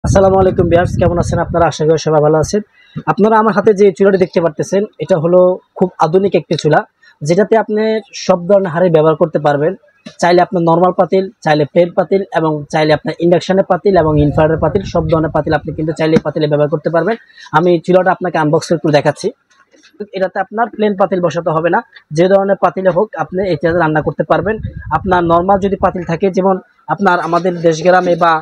আসসালামু আলাইকুম ভিউয়ার্স, কেমন আছেন আপনারা? আশা করি সবাই ভালো আছেন। আপনারা আমার হাতে যে চুলাটি দেখতে পারতেছেন, এটা হলো খুব আধুনিক একটি চুলা, যেটাতে আপনি সব ধরনের হাঁড়ি ব্যবহার করতে পারবেন। চাইলে আপনার নরমাল পাতিল, চাইলে প্লেন পাতিল এবং চাইলে আপনার ইন্ডাকশনের পাতিল এবং ইনফ্রারেড পাতিল, সব ধরনের পাতিল আপনি কিন্তু চাইলে এই পাতিলে ব্যবহার করতে পারবেন। আমি চুলাটা আপনাকে আনবক্স করে দেখাচ্ছি। এটাতে আপনার প্লেন পাতিল বসাতে হবে না, যে ধরনের পাতিলে হোক আপনি এটাতে রান্না করতে পারবেন। আপনার নরমাল যদি পাতিল থাকে, যেমন আপনার আমাদের দেশ গ্রামে বা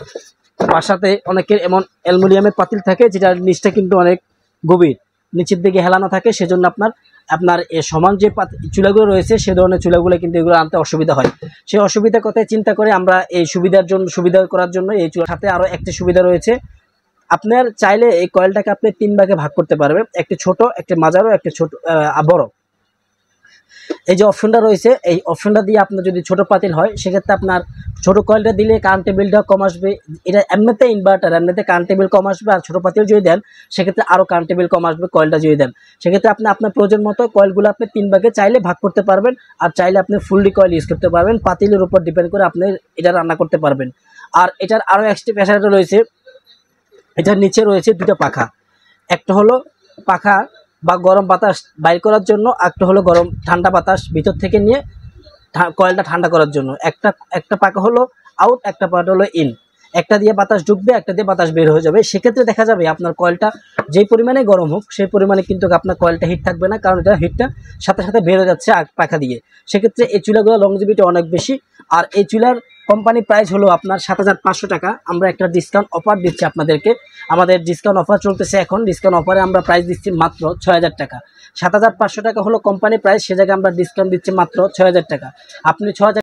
বাসাতে অনেকের এমন অ্যালুমিনিয়ামের পাতিল থাকে, যেটার নিচটা কিন্তু অনেক গভীর, নিচের দিকে হেলানো থাকে, সেজন্য আপনার আপনার এ সমান যে চুলাগুলো রয়েছে, সে ধরনের চুলাগুলো কিন্তু এগুলো আনতে অসুবিধা হয়। সেই অসুবিধার কথাই চিন্তা করে আমরা এই সুবিধা করার জন্য এই চুলার সাথে আরও একটি সুবিধা রয়েছে। আপনার চাইলে এই কয়েলটাকে আপনি 3 ভাগে ভাগ করতে পারবেন, একটি ছোট, একটি মাঝারো, একটি ছোট বড়। এই যে অপশনটা রয়েছে, এই অপশনটা দিয়ে আপনার যদি ছোট পাতিল হয়, সেক্ষেত্রে আপনার ছোট কয়েলটা দিলে কারেন্টের বিলটা কম আসবে। এটা এমনিতে ইনভার্টার, এমনিতে কারেন্টের বিল কম আসবে। আর ছোট পাতিল যদি দেন, সেক্ষেত্রে আরও কারেন্টের বিল কম আসবে কয়েলটা যদি দেন। সেক্ষেত্রে আপনি আপনার প্রয়োজন মতো কয়েলগুলো আপনি 3 ভাগে চাইলে ভাগ করতে পারবেন। আর চাইলে আপনি ফুললি কয়েল ইউজ করতে পারবেন। পাতিলের উপর ডিপেন্ড করে আপনি এটা রান্না করতে পারবেন। আর এটার আরও এক্সট্রা ফ্যাসিলিটি রয়েছে। এটার নিচে রয়েছে 2টা পাখা। একটা হলো পাখা বা গরম বাতাস বাইর করার জন্য, একটা হলো গরম ঠান্ডা বাতাস ভিতর থেকে নিয়ে কয়েলটা ঠান্ডা করার জন্য। একটা পাখা হলো আউট, একটা পাখা হলো ইন। একটা দিয়ে বাতাস ঢুকবে, একটা দিয়ে বাতাস বের হয়ে যাবে। সেক্ষেত্রে দেখা যাবে আপনার কয়েলটা যেই পরিমাণে গরম হোক, সেই পরিমাণে কিন্তু আপনার কয়েলটা হিট থাকবে না, কারণ এটা হিটটা সাথে সাথে বের হয়ে যাচ্ছে পাখা দিয়ে। সেক্ষেত্রে এই চুলাগুলো লংজিভিটি অনেক বেশি। আর এই চুলার কোম্পানি প্রাইস হলো আপনার 7,500 টাকা। আমরা একটা ডিসকাউন্ট অফার দিচ্ছি আপনাদেরকে। আমাদের ডিসকাউন্ট অফার চলতেছে এখন। ডিসকাউন্ট অফারে আমরা প্রাইস দিচ্ছি মাত্র 6,000 টাকা। 7,500 টাকা হলো কোম্পানি প্রাইস, সে জায়গায় আমরা ডিসকাউন্ট দিচ্ছি মাত্র 6,000 টাকা। আপনি 6,000